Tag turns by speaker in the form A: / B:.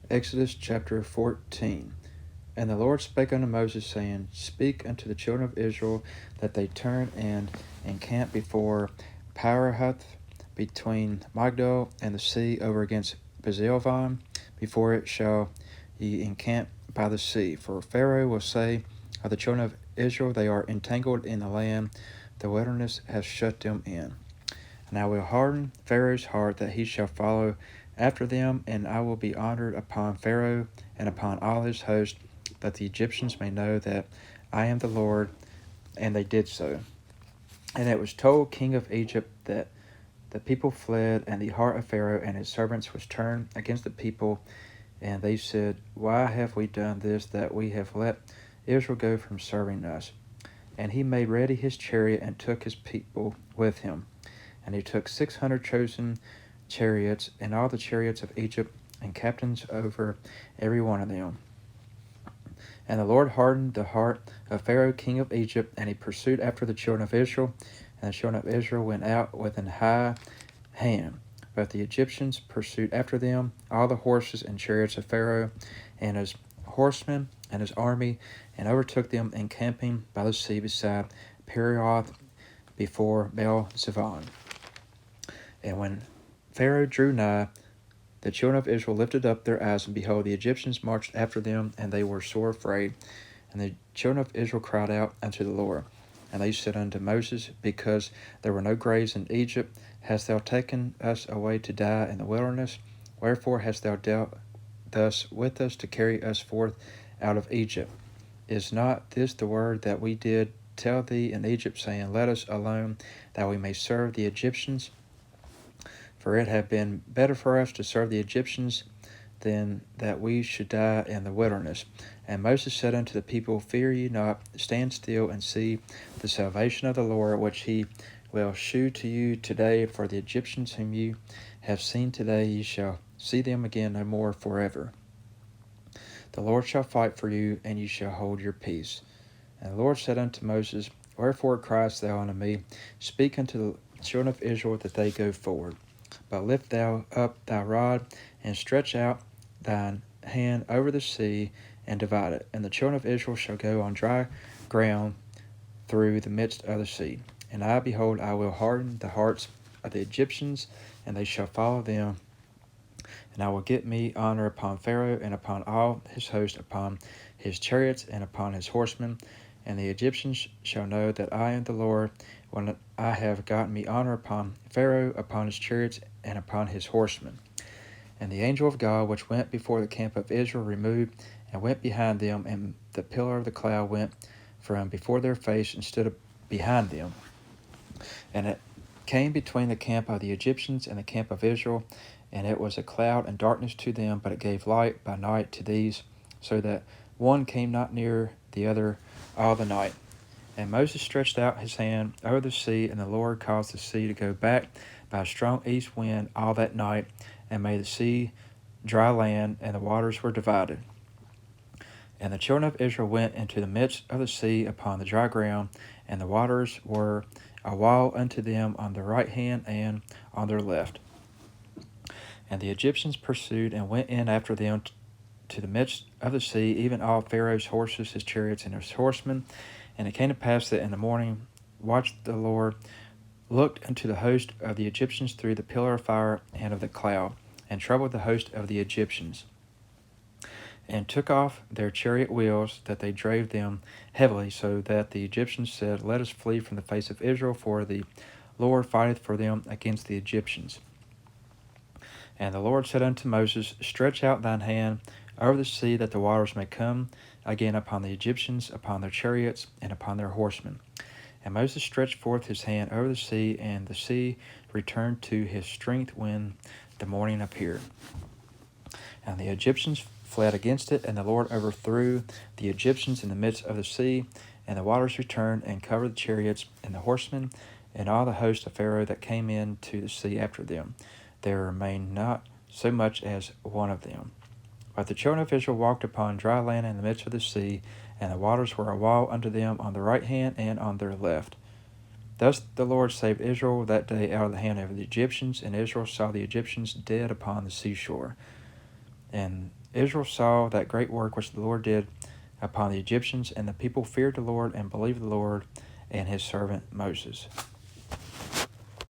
A: Exodus chapter 14. And the Lord spake unto Moses, saying, Speak unto the children of Israel, that they turn and encamp before Parahuth, between Migdol and the sea, over against Bezalvan. Before it shall ye encamp by the sea. For Pharaoh will say of the children of Israel, They are entangled in the land, the wilderness hath shut them in. And I will harden Pharaoh's heart, that he shall follow after them, and I will be honored upon Pharaoh and upon all his host, that the Egyptians may know that I am the Lord. And they did so. And it was told king of Egypt that the people fled, and the heart of Pharaoh and his servants was turned against the people. And they said, Why have we done this, that we have let Israel go from serving us? And he made ready his chariot, and took his people with him. And he took 600 chosen chariots, and all the chariots of Egypt, and captains over every one of them. And the Lord hardened the heart of Pharaoh king of Egypt, and he pursued after the children of Israel. And the children of Israel went out with an high hand. But the Egyptians pursued after them, all the horses and chariots of Pharaoh, and his horsemen, and his army, and overtook them encamping by the sea beside Perioth, before Baal-Zephon. And when Pharaoh drew nigh, the children of Israel lifted up their eyes, and behold, the Egyptians marched after them, and they were sore afraid. And the children of Israel cried out unto the Lord. And they said unto Moses, Because there were no graves in Egypt, hast thou taken us away to die in the wilderness? Wherefore hast thou dealt thus with us, to carry us forth out of Egypt? Is not this the word that we did tell thee in Egypt, saying, Let us alone, that we may serve the Egyptians? For it had been better for us to serve the Egyptians than that we should die in the wilderness. And Moses said unto the people, Fear ye not, stand still, and see the salvation of the Lord, which he will shew to you today. For the Egyptians whom you have seen today, ye shall see them again no more forever. The Lord shall fight for you, and ye shall hold your peace. And the Lord said unto Moses, Wherefore criest thou unto me? Speak unto the children of Israel, that they go forward. But lift thou up thy rod, and stretch out thine hand over the sea, and divide it. And the children of Israel shall go on dry ground through the midst of the sea. And I, behold, I will harden the hearts of the Egyptians, and they shall follow them. And I will get me honor upon Pharaoh, and upon all his host, upon his chariots, and upon his horsemen. And the Egyptians shall know that I am the Lord, when I have gotten me honor upon Pharaoh, upon his chariots, and upon his horsemen. And the angel of God, which went before the camp of Israel, removed and went behind them, and the pillar of the cloud went from before their face and stood behind them. And it came between the camp of the Egyptians and the camp of Israel, and it was a cloud and darkness to them, but it gave light by night to these, so that one came not near the other all the night. And Moses stretched out his hand over the sea, and the Lord caused the sea to go back by a strong east wind all that night, and made the sea dry land, and the waters were divided. And the children of Israel went into the midst of the sea upon the dry ground, and the waters were a wall unto them on their right hand and on their left. And the Egyptians pursued and went in after them to the midst of the sea, even all Pharaoh's horses, his chariots, and his horsemen. And it came to pass that in the morning watched the Lord looked unto the host of the Egyptians through the pillar of fire and of the cloud, and troubled the host of the Egyptians, and took off their chariot wheels, that they drave them heavily, so that the Egyptians said, Let us flee from the face of Israel, for the Lord fighteth for them against the Egyptians. And the Lord said unto Moses, Stretch out thine hand over the sea, that the waters may come again upon the Egyptians, upon their chariots, and upon their horsemen. And Moses stretched forth his hand over the sea, and the sea returned to his strength when the morning appeared. And the Egyptians fled against it, and the Lord overthrew the Egyptians in the midst of the sea, and the waters returned and covered the chariots and the horsemen, and all the host of Pharaoh that came into the sea after them. There remained not so much as one of them. But the children of Israel walked upon dry land in the midst of the sea, and the waters were a wall unto them on the right hand and on their left. Thus the Lord saved Israel that day out of the hand of the Egyptians, and Israel saw the Egyptians dead upon the seashore. And Israel saw that great work which the Lord did upon the Egyptians, and the people feared the Lord and believed the Lord and his servant Moses.